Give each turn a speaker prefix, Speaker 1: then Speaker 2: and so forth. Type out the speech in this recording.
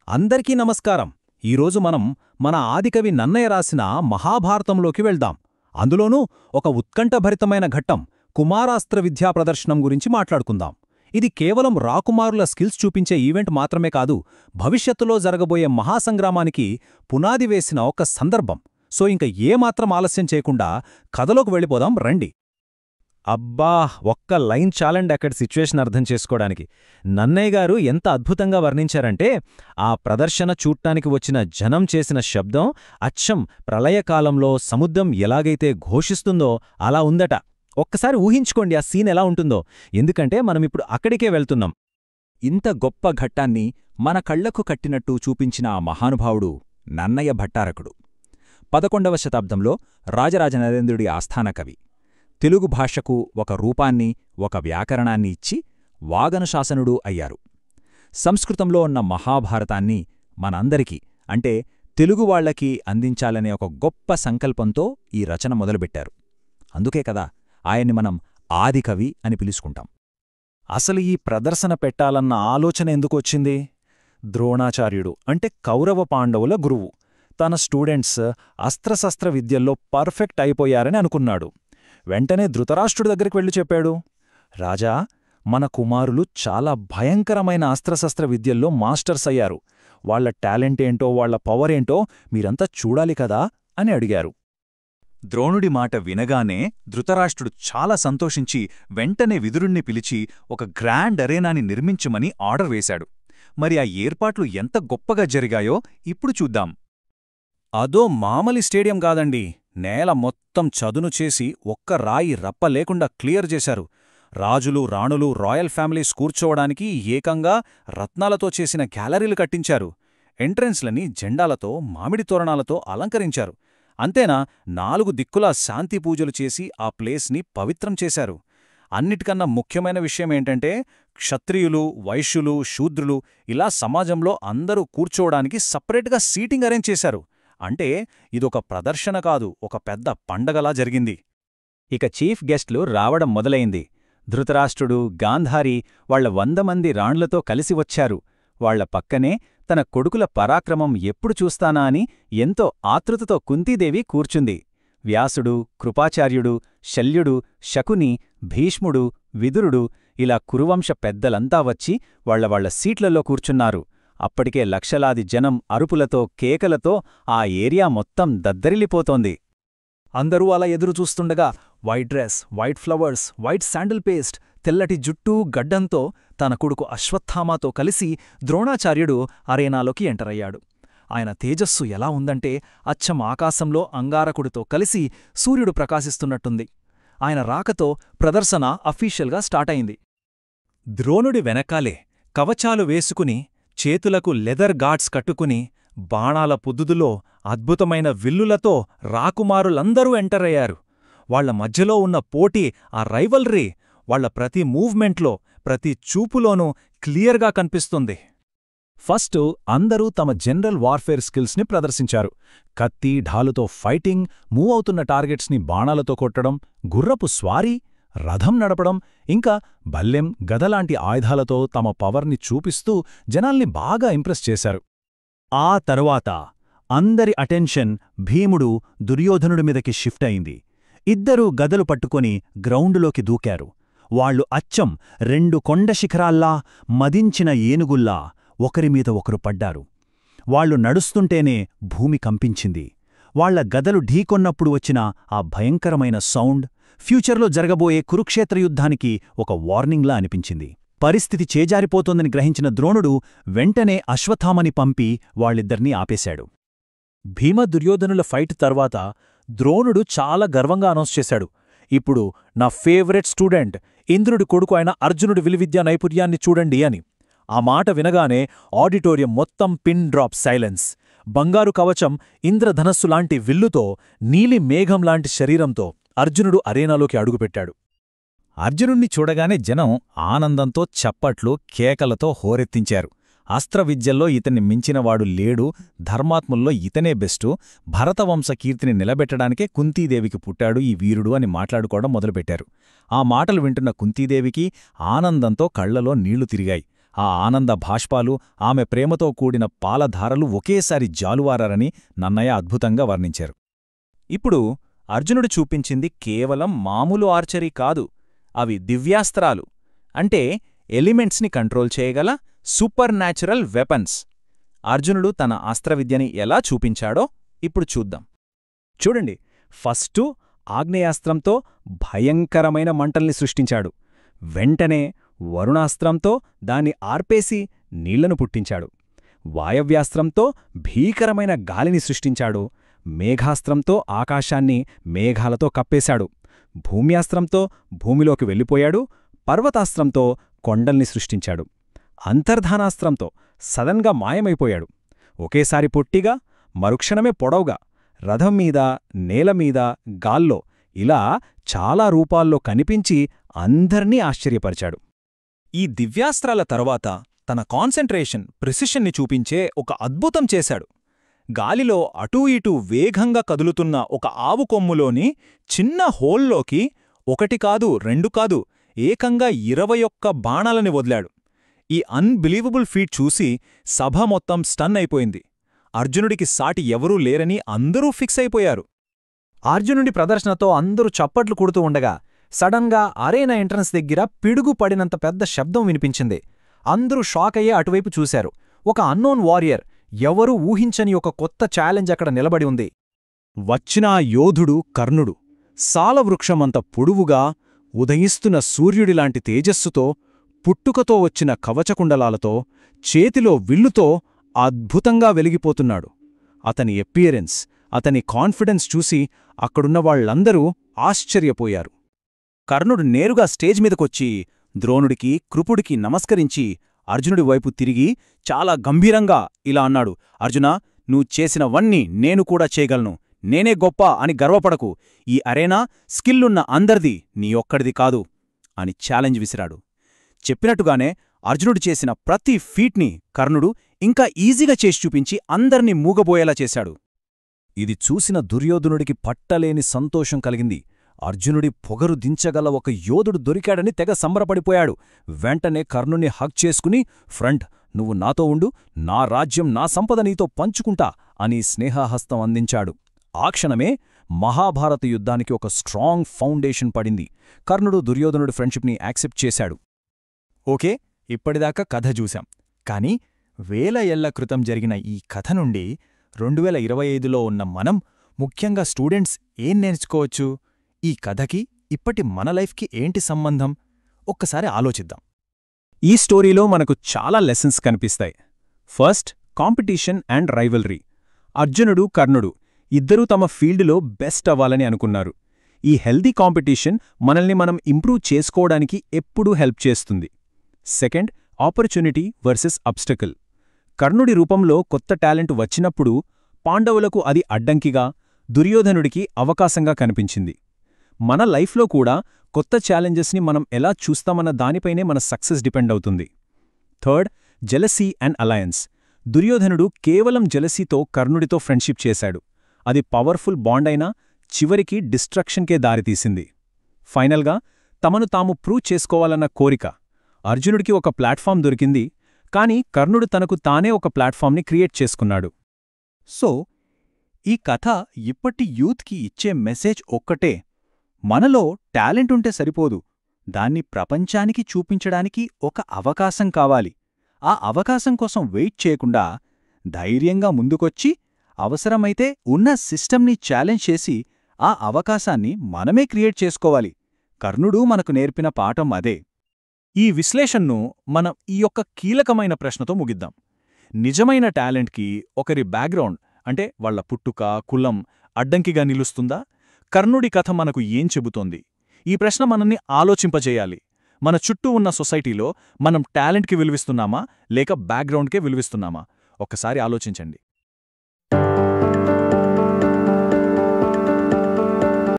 Speaker 1: అందరికీ నమస్కారం. ఈరోజు మనం మన ఆదికవి నన్నయ రాసిన మహాభారతంలోకి వెళ్దాం. అందులోనూ ఒక ఉత్కంఠభరితమైన ఘట్టం కుమారాస్త్ర విద్యా ప్రదర్శనం గురించి మాట్లాడుకుందాం. ఇది కేవలం రాకుమారుల స్కిల్స్ చూపించే ఈవెంట్ మాత్రమే కాదు, భవిష్యత్తులో జరగబోయే మహాసంగ్రామానికి పునాది వేసిన ఒక సందర్భం. సో ఇంక ఏమాత్రం ఆలస్యం చేయకుండా కథలోకి వెళ్ళిపోదాం రండి. అబ్బా, ఒక్క లైన్ చాలండి అక్కడి సిచ్యువేషన్ అర్థం చేసుకోవడానికి. నన్నయ్య గారు ఎంత అద్భుతంగా వర్ణించారంటే, ఆ ప్రదర్శన చూడ్డానికి వచ్చిన జనం చేసిన శబ్దం అచ్చం ప్రళయకాలంలో సముద్రం ఎలాగైతే ఘోషిస్తుందో అలా ఉందట. ఒక్కసారి ఊహించుకోండి ఆ సీన్ ఎలా ఉంటుందో, ఎందుకంటే మనమిప్పుడు అక్కడికే వెళ్తున్నాం. ఇంత గొప్ప ఘట్టాన్ని మన కళ్లకు కట్టినట్టు చూపించిన ఆ మహానుభావుడు నన్నయ భట్టారకుడు. 11వ శతాబ్దంలో రాజరాజ నరేంద్రుడి ఆస్థాన కవి. తెలుగు భాషకు ఒక రూపాన్ని, ఒక వ్యాకరణాన్ని ఇచ్చి వాగనుశాసనుడు అయ్యారు. సంస్కృతంలో ఉన్న మహాభారతాన్ని మనందరికీ, అంటే తెలుగువాళ్లకి అందించాలనే ఒక గొప్ప సంకల్పంతో ఈ రచన మొదలుపెట్టారు. అందుకే కదా ఆయన్ని మనం ఆదికవి అని పిలుచుకుంటాం. అసలు ఈ ప్రదర్శన పెట్టాలన్న ఆలోచన ఎందుకొచ్చింది? ద్రోణాచార్యుడు అంటే కౌరవ పాండవుల గురువు తన స్టూడెంట్స్ అస్త్రశస్త్ర విద్యల్లో పర్ఫెక్ట్ అయిపోయారని అనుకున్నాడు. వెంటనే ధృతరాష్ట్రుడి దగ్గరికి వెళ్ళి చెప్పాడు, రాజా, మన కుమారులు చాలా భయంకరమైన అస్త్రశస్త్ర విద్యల్లో మాస్టర్స్ అయ్యారు. వాళ్ల టాలెంటేంటో, వాళ్ల పవరేంటో మీరంతా చూడాలి కదా అని అడిగారు. ద్రోణుడి మాట వినగానే ధృతరాష్ట్రుడు చాలా సంతోషించి వెంటనే విదురుణ్ణి పిలిచి ఒక గ్రాండ్ అరేనాని నిర్మించమని ఆర్డర్ వేశాడు. మరి ఆ ఏర్పాట్లు ఎంత గొప్పగా జరిగాయో ఇప్పుడు చూద్దాం. అదో మామూలు స్టేడియం కాదండి. నేల మొత్తం చదును చేసి ఒక్క రాయి రప్ప లేకుండా క్లియర్ చేశారు. రాజులు, రాణులు, రాయల్ ఫ్యామిలీస్ కూర్చోవడానికి ఏకంగా రత్నాలతో చేసిన గ్యాలరీలు కట్టించారు. ఎంట్రెన్స్లని జెండాలతో, మామిడి తోరణాలతో అలంకరించారు. అంతేనా, 4 దిక్కులా శాంతి పూజలు చేసి ఆ ప్లేస్ని పవిత్రం చేశారు. అన్నిటికన్నా ముఖ్యమైన విషయమేంటంటే, క్షత్రియులు, వైశ్యులు, శూద్రులు ఇలా సమాజంలో అందరూ కూర్చోవడానికి సపరేట్గా సీటింగ్ అరేంజ్ చేశారు. అంటే ఇదొక ప్రదర్శన కాదు, ఒక పెద్ద పండగలా జరిగింది. ఇక చీఫ్ గెస్ట్లు రావడం మొదలైంది. ధృతరాష్ట్రుడు, గాంధారి వాళ్ల 100 మంది రాణులతో కలిసి వచ్చారు. వాళ్ల పక్కనే తన కొడుకుల పరాక్రమం ఎప్పుడు చూస్తానా అని ఎంతో ఆతృతతో కుంతీదేవి కూర్చుంది. వ్యాసుడు, కృపాచార్యుడు, శల్యుడు, శకుని, భీష్ముడు, విదురుడు ఇలా కురువంశ పెద్దలంతా వచ్చి వాళ్ల సీట్లలో కూర్చున్నారు. అప్పటికే లక్షలాది జనం అరుపులతో, కేకలతో ఆ ఏరియా మొత్తం దద్దరిల్లిపోతోంది. అందరూ అలా ఎదురుచూస్తుండగా white dress, white flowers, white sandal paste, తెల్లటి జుట్టూ గడ్డంతో తన కొడుకు అశ్వత్థామాతో కలిసి ద్రోణాచార్యుడు అరేనాలోకి ఎంటరయ్యాడు. ఆయన తేజస్సు ఎలా ఉందంటే అచ్చం ఆకాశంలో అంగారకుడితో కలిసి సూర్యుడు ప్రకాశిస్తున్నట్టుంది. ఆయన రాకతో ప్రదర్శన అఫీషియల్గా స్టార్ట్ అయింది. ద్రోణుడి వెనకాలే కవచాలు వేసుకుని, చేతులకు లెదర్ గార్డ్స్ కట్టుకుని, బాణాల పుద్దుదులో అద్భుతమైన విల్లులతో రాకుమారులందరూ ఎంటరయ్యారు. వాళ్ల మధ్యలో ఉన్న పోటీ, ఆ రైవల్రీ వాళ్ల ప్రతి మూవ్మెంట్లో, ప్రతి చూపులోనూ క్లియర్గా కనిపిస్తుంది. ఫస్ట్ అందరూ తమ జనరల్ వార్ఫేర్ స్కిల్స్ని ప్రదర్శించారు. కత్తి, ఢాలుతో ఫైటింగ్, మూవ్ అవుతున్న టార్గెట్స్ని బాణాలతో కొట్టడం, గుర్రపు స్వారీ, రథం నడపడం, ఇంకా బల్లెం, గదలాంటి ఆయుధాలతో తమ పవర్ని చూపిస్తూ జనాల్ని బాగా ఇంప్రెస్ చేశారు. ఆ తరువాత అందరి అటెన్షన్ భీముడు, దుర్యోధనుడి మీదకి షిఫ్ట్ అయింది. ఇద్దరూ గదలు పట్టుకొని గ్రౌండులోకి దూకారు. వాళ్లు అచ్చం 2 కొండ శిఖరాల్లా, మదించిన ఏనుగుల్లా ఒకరిమీద ఒకరు పడ్డారు. వాళ్లు నడుస్తుంటేనే భూమి కంపించింది. వాళ్ల గదలు ఢీకొన్నప్పుడు వచ్చిన ఆ భయంకరమైన సౌండ్ ఫ్యూచర్లో జరగబోయే కురుక్షేత్ర యుద్ధానికి ఒక వార్నింగ్లా అనిపించింది. పరిస్థితి చేజారిపోతోందని గ్రహించిన ద్రోణుడు వెంటనే అశ్వత్థామని పంపి వాళ్ళిద్దరినీ ఆపేశాడు. భీమ, దుర్యోధనుల ఫైట్ తర్వాత ద్రోణుడు చాలా గర్వంగా అనౌన్స్ చేశాడు, ఇప్పుడు నా ఫేవరెట్ స్టూడెంట్, ఇంద్రుడి కొడుకు అయిన అర్జునుడి విలువిద్యా నైపుణ్యాన్ని చూడండి అని. ఆ మాట వినగానే ఆడిటోరియం మొత్తం పిన్ డ్రాప్ సైలెన్స్. బంగారు కవచం, ఇంద్రధనస్సులాంటి విల్లుతో, నీలి మేఘంలాంటి శరీరంతో అర్జునుడు అరేనాలోకి అడుగుపెట్టాడు. అర్జునుణ్ణి చూడగానే జనం ఆనందంతో చప్పట్లు, కేకలతో హోరెత్తించారు. అస్త్రవిద్యల్లో ఇతన్ని మించినవాడు లేడు, ధర్మాత్ముల్లో ఇతనే బెస్టు, భరతవంశ కీర్తిని నిలబెట్టడానికే కుంతీదేవికి పుట్టాడు ఈ వీరుడు అని మాట్లాడుకోవడం మొదలుపెట్టారు. ఆ మాటలు వింటున్న కుంతీదేవికి ఆనందంతో కళ్లలో నీళ్లు తిరిగాయి. ఆ ఆనంద భాష్పాలు, ఆమె ప్రేమతో కూడిన పాలధారలు ఒకేసారి జాలువారారని నన్నయ్య అద్భుతంగా వర్ణించారు. ఇప్పుడు అర్జునుడు చూపించింది కేవలం మామూలు ఆర్చరీ కాదు, అవి దివ్యాస్త్రాలు, అంటే ఎలిమెంట్స్ని కంట్రోల్ చేయగల సూపర్ న్యాచురల్ వెపన్స్. అర్జునుడు తన అస్త్రవిద్యని ఎలా చూపించాడో ఇప్పుడు చూద్దాం. చూడండి, ఫస్టు ఆగ్నేయాస్త్రంతో భయంకరమైన మంటల్ని సృష్టించాడు. వెంటనే వరుణాస్త్రంతో దాన్ని ఆర్పేసి నీళ్లను పుట్టించాడు. వాయవ్యాస్త్రంతో భీకరమైన గాలిని సృష్టించాడు. మేఘాస్త్రంతో ఆకాశాన్ని మేఘాలతో కప్పేశాడు. భూమ్యాస్త్రంతో భూమిలోకి వెళ్ళిపోయాడు. పర్వతాస్త్రంతో కొండల్ని సృష్టించాడు. అంతర్ధానాస్త్రంతో సడన్గా మాయమైపోయాడు. ఒకేసారి పొట్టిగా, మరుక్షణమే పొడవుగా, రథం మీద, నేలమీద, గాల్లో, ఇలా చాలా రూపాల్లో కనిపించి అందర్నీ ఆశ్చర్యపరిచాడు. ఈ దివ్యాస్త్రాల తరువాత తన కాన్సంట్రేషన్, ప్రిసిషన్ని చూపించే ఒక అద్భుతం చేశాడు. గాలిలో అటూ ఇటూ వేగంగా కదులుతున్న ఒక ఆవు కొమ్ములోని చిన్న హోల్లోకి 1 కాదు 2 కాదు, ఏకంగా 21 బాణాలని వదిలాడు. ఈ అన్బిలీవబుల్ ఫీట్ చూసి సభ మొత్తం స్టన్ అయిపోయింది. అర్జునుడికి సాటి ఎవరూ లేరని అందరూ ఫిక్స్ అయిపోయారు. అర్జునుడి ప్రదర్శనతో అందరూ చప్పట్లు కొడుతూ ఉండగా సడన్గా అరేనా ఎంట్రన్స్ దగ్గర పిడుగు పడినంత పెద్ద శబ్దం వినిపించింది. అందరూ షాక్ అయ్యే అటువైపు చూశారు. ఒక అన్నోన్ వారియర్, ఎవరూ ఊహించని ఒక కొత్త ఛాలెంజ్ అక్కడ నిలబడి ఉంది. వచ్చినా యోధుడు కర్ణుడు. సాలవృక్షమంత పొడువుగా, ఉదయిస్తున్న సూర్యుడిలాంటి తేజస్సుతో, పుట్టుకతో వచ్చిన కవచకుండలాలతో, చేతిలో విల్లుతో అద్భుతంగా వెలిగిపోతున్నాడు. అతని ఎపియరెన్స్, అతని కాన్ఫిడెన్స్ చూసి అక్కడున్న వాళ్లందరూ ఆశ్చర్యపోయారు. కర్ణుడు నేరుగా స్టేజ్ మీదకొచ్చి ద్రోణుడికి, కృపుడికి నమస్కరించి అర్జునుడి వైపు తిరిగి చాలా గంభీరంగా ఇలా అన్నాడు: అర్జునా, నువ్వు చేసినవన్నీ నేను కూడా చేయగలను. నేనే గొప్ప అని గర్వపడకు. ఈ అరేనా స్కిల్లున్న అందరిది, నీ ఒక్కడిది కాదు అని ఛాలెంజ్ విసిరాడు. చెప్పినట్టుగానే అర్జునుడు చేసిన ప్రతి ఫీట్ని కర్ణుడు ఇంకా ఈజీగా చేసి చూపించి అందర్నీ మూగబోయేలా చేశాడు. ఇది చూసిన దుర్యోధనుడికి పట్టలేని సంతోషం కలిగింది. అర్జునుడి పొగరు దించగల ఒక యోధుడు దొరికాడని తెగ సంబరపడిపోయాడు. వెంటనే కర్ణుని హగ్ చేసుకుని, ఫ్రంట్, నువ్వు నాతో ఉండు, నా రాజ్యం, నా సంపద నీతో పంచుకుంటా అని స్నేహహస్తం అందించాడు. ఆ క్షణమే మహాభారత యుద్ధానికి ఒక స్ట్రాంగ్ ఫౌండేషన్ పడింది. కర్ణుడు దుర్యోధనుడి ఫ్రెండ్షిప్ని యాక్సెప్ట్ చేశాడు. ఓకే, ఇప్పటిదాకా కథ చూశాం. కానీ 1000 ఏళ్ల క్రితం జరిగిన ఈ కథ నుండి 2025లో ఉన్న మనం, ముఖ్యంగా స్టూడెంట్స్, ఏం నేర్చుకోవచ్చు? ఈ కథకి ఇప్పటి మన లైఫ్కి ఏంటి సంబంధం? ఒక్కసారి ఆలోచిద్దాం. ఈ స్టోరీలో మనకు చాలా లెసన్స్ కనిపిస్తాయి. First, competition and rivalry. అర్జునుడు, కర్ణుడు ఇద్దరూ తమ ఫీల్డ్లో బెస్ట్ అవ్వాలని అనుకున్నారు. ఈ హెల్దీ కాంపిటీషన్ మనల్ని మనం ఇంప్రూవ్ చేసుకోవడానికి ఎప్పుడూ హెల్ప్ చేస్తుంది. Second, opportunity versus obstacle. కర్ణుడి రూపంలో కొత్త టాలెంట్ వచ్చినప్పుడు పాండవులకు అది అడ్డంకిగా, దుర్యోధనుడికి అవకాశంగా కనిపించింది. మన లైఫ్లో కూడా కొత్త ఛాలెంజెస్ని మనం ఎలా చూస్తామన్న దానిపైనే మన సక్సెస్ డిపెండ్ అవుతుంది. Third, jealousy and alliance. దుర్యోధనుడు కేవలం జెలసీతో కర్ణుడితో ఫ్రెండ్షిప్ చేశాడు. అది పవర్ఫుల్ బాండ్ అయినా చివరికి డిస్ట్రక్షన్కే దారితీసింది. ఫైనల్గా, తమను తాము ప్రూవ్ చేసుకోవాలన్న కోరిక. అర్జునుడికి ఒక ప్లాట్ఫామ్ దొరికింది, కానీ కర్ణుడు తనకు తానే ఒక ప్లాట్ఫామ్ని క్రియేట్ చేసుకున్నాడు. సో, ఈ కథ ఇప్పటి యూత్కి ఇచ్చే మెసేజ్ ఒక్కటే: మనలో టాలెంట్ ఉంటే సరిపోదు, దాన్ని ప్రపంచానికి చూపించడానికి ఒక అవకాశం కావాలి. ఆ అవకాశం కోసం వెయిట్ చేయకుండా ధైర్యంగా ముందుకొచ్చి, అవసరమైతే ఉన్న సిస్టమ్ని ఛాలెంజ్ చేసి ఆ అవకాశాన్ని మనమే క్రియేట్ చేసుకోవాలి. కర్ణుడు మనకు నేర్పిన పాఠం అదే. ఈ విశ్లేషణను మనం ఈ యొక్క కీలకమైన ప్రశ్నతో ముగిద్దాం. నిజమైన టాలెంట్కి ఒకరి బ్యాక్గ్రౌండ్, అంటే వాళ్ల పుట్టుక, కులం అడ్డంకిగా నిలుస్తుందా? కర్ణుడి కథ మనకు ఏం చెబుతోంది? ఈ ప్రశ్న మనల్ని ఆలోచింపజేయాలి. మన చుట్టూ ఉన్న సొసైటీలో మనం టాలెంట్కి విలువిస్తున్నామా, లేక బ్యాక్గ్రౌండ్కే విలువిస్తున్నామా? ఒక్కసారి ఆలోచించండి.